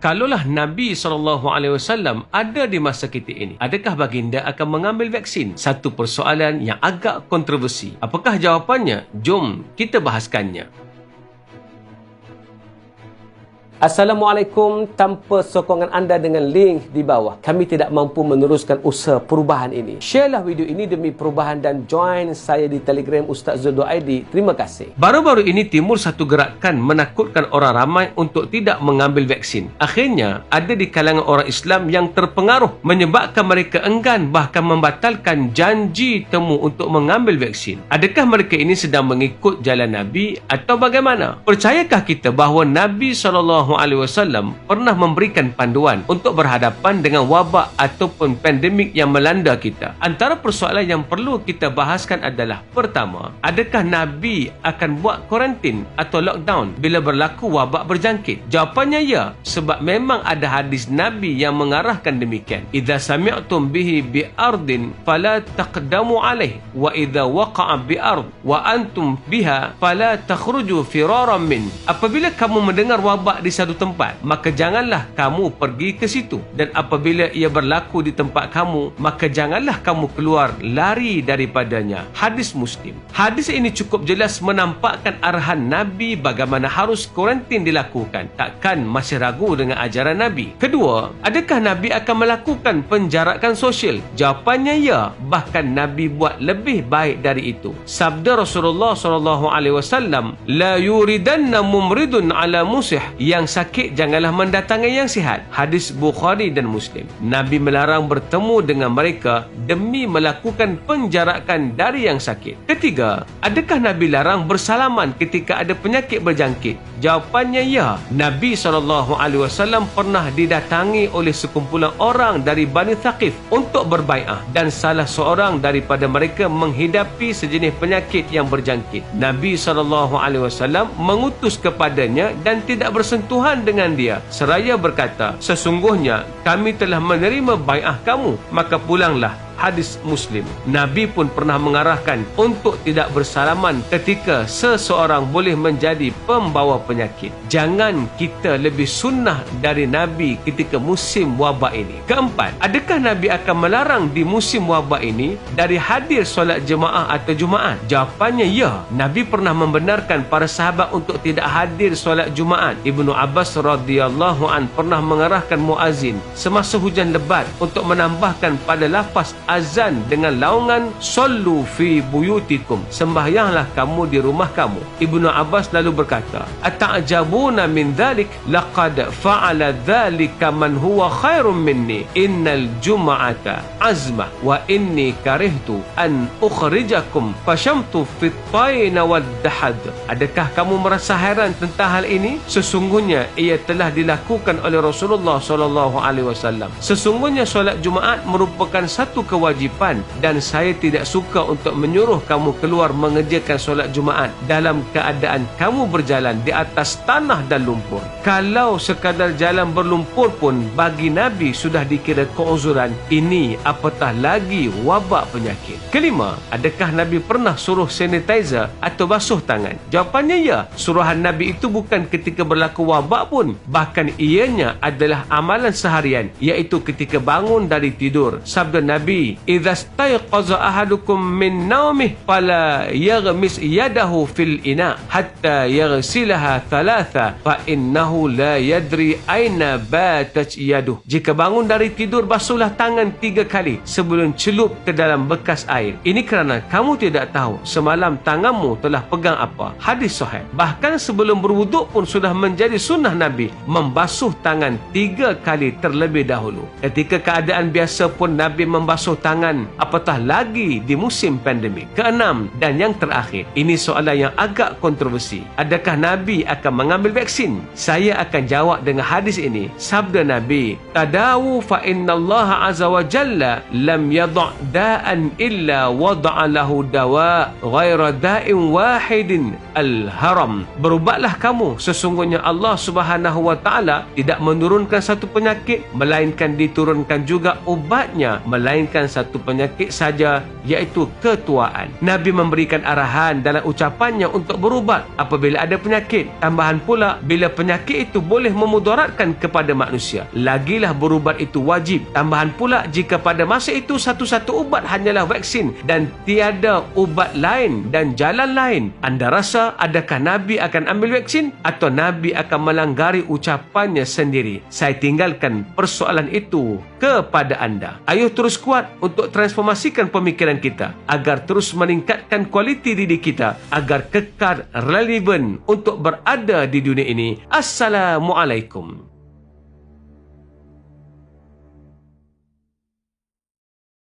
Kalaulah Nabi SAW ada di masa kita ini, adakah baginda akan mengambil vaksin? Satu persoalan yang agak kontroversi. Apakah jawapannya? Jom kita bahaskannya. Assalamualaikum. Tanpa sokongan anda dengan link di bawah, kami tidak mampu meneruskan usaha perubahan ini. Sharelah video ini demi perubahan dan join saya di Telegram Ustaz Zul.id. Terima kasih. Baru-baru ini timbul satu gerakan menakutkan orang ramai untuk tidak mengambil vaksin. Akhirnya, ada di kalangan orang Islam yang terpengaruh menyebabkan mereka enggan bahkan membatalkan janji temu untuk mengambil vaksin. Adakah mereka ini sedang mengikut jalan Nabi atau bagaimana? Percayakah kita bahawa Nabi SAW pernah memberikan panduan untuk berhadapan dengan wabak ataupun pandemik yang melanda kita? Antara persoalan yang perlu kita bahaskan adalah, pertama, adakah Nabi akan buat kuarantin atau lockdown bila berlaku wabak berjangkit? Jawapannya ya, sebab memang ada hadis Nabi yang mengarahkan demikian. Idza sami'tum bihi bi ardin fala taqdamu alaih wa idza waqa'a bi ard wa antum biha fala takhruju firaran min. Apabila kamu mendengar wabak di satu tempat, maka janganlah kamu pergi ke situ, dan apabila ia berlaku di tempat kamu, maka janganlah kamu keluar lari daripadanya. Hadis Muslim. Hadis ini cukup jelas menampakkan arahan Nabi bagaimana harus kuarantin dilakukan. Takkan masih ragu dengan ajaran Nabi? Kedua, adakah Nabi akan melakukan penjarakan sosial? Jawapannya ya, bahkan Nabi buat lebih baik dari itu. Sabda Rasulullah SAW, la yuridanna mumridun ala musih, yang sakit janganlah mendatangi yang sihat. Hadis Bukhari dan Muslim. Nabi melarang bertemu dengan mereka demi melakukan penjarakan dari yang sakit. Ketiga, adakah Nabi larang bersalaman ketika ada penyakit berjangkit? Jawapannya ya. Nabi SAW pernah didatangi oleh sekumpulan orang dari Bani Thaqif untuk berbai'ah, dan salah seorang daripada mereka menghidapi sejenis penyakit yang berjangkit. Nabi SAW mengutus kepadanya dan tidak bersentuhan dengan dia, seraya berkata, sesungguhnya kami telah menerima bai'ah kamu, maka pulanglah. Hadis Muslim. Nabi pun pernah mengarahkan untuk tidak bersalaman ketika seseorang boleh menjadi pembawa penyakit. Jangan kita lebih sunnah dari Nabi ketika musim wabak ini. Keempat, adakah Nabi akan melarang di musim wabak ini dari hadir solat jemaah atau Jumaat? Jawapannya ya. Nabi pernah membenarkan para sahabat untuk tidak hadir solat Jumaat. Ibnu Abbas radhiyallahu an pernah mengarahkan muazzin semasa hujan lebat untuk menambahkan pada lafaz azan dengan laungan sallu fi buyutikum, sembahyanglah kamu di rumah kamu. Ibnu Abbas lalu berkata, ata'jabuna min dhalik laqad fa'ala dhalika man huwa khairum minni innal jum'ata azmah wa inni karihtu an ukhrijakum fashamtu fit taina wad dahad. Adakah kamu merasa heran tentang hal ini? Sesungguhnya ia telah dilakukan oleh Rasulullah SAW. Sesungguhnya solat Jumaat merupakan satu kewajipan, dan saya tidak suka untuk menyuruh kamu keluar mengerjakan solat Jumaat dalam keadaan kamu berjalan di atas tanah dan lumpur. Kalau sekadar jalan berlumpur pun bagi Nabi sudah dikira keuzuran, ini apatah lagi wabak penyakit. Kelima, adakah Nabi pernah suruh sanitizer atau basuh tangan? Jawapannya ya. Suruhan Nabi itu bukan ketika berlaku wabak pun, bahkan ianya adalah amalan seharian, iaitu ketika bangun dari tidur. Sabda Nabi, idza stayqaza ahadukum min naumih fala yaghmis yadahu fil ina hatta yaghsilaha thalatha fa innahu la yadri aina batat yaduh. Jika bangun dari tidur, basuhlah tangan 3 kali sebelum celup ke dalam bekas air. Ini kerana kamu tidak tahu semalam tanganmu telah pegang apa. Hadis sahih. Bahkan sebelum berwuduk pun sudah menjadi sunnah Nabi membasuh tangan 3 kali terlebih dahulu. Ketika keadaan biasa pun Nabi membasuh tangan, apatah lagi di musim pandemik. Keenam dan yang terakhir, ini soalan yang agak kontroversi. Adakah Nabi akan mengambil vaksin? Saya akan jawab dengan hadis ini. Sabda Nabi, tadawu fa innallaha azza wa jalla lam yada' da'an illa wada'a lahu dawa' ghaira da'in wahidin al-haram. Berubatlah kamu, sesungguhnya Allah Subhanahu wa taala tidak menurunkan satu penyakit melainkan diturunkan juga ubatnya, melainkan melainkan satu penyakit saja, iaitu ketuaan. Nabi memberikan arahan dalam ucapannya untuk berubat apabila ada penyakit. Tambahan pula, bila penyakit itu boleh memudaratkan kepada manusia, lagilah berubat itu wajib. Tambahan pula, jika pada masa itu satu-satu ubat hanyalah vaksin dan tiada ubat lain dan jalan lain, anda rasa adakah Nabi akan ambil vaksin atau Nabi akan melanggari ucapannya sendiri? Saya tinggalkan persoalan itu kepada anda. Ayuh terus kuat untuk transformasikan pemikiran kita agar terus meningkatkan kualiti diri kita agar kekal relevan untuk berada di dunia ini. Assalamualaikum.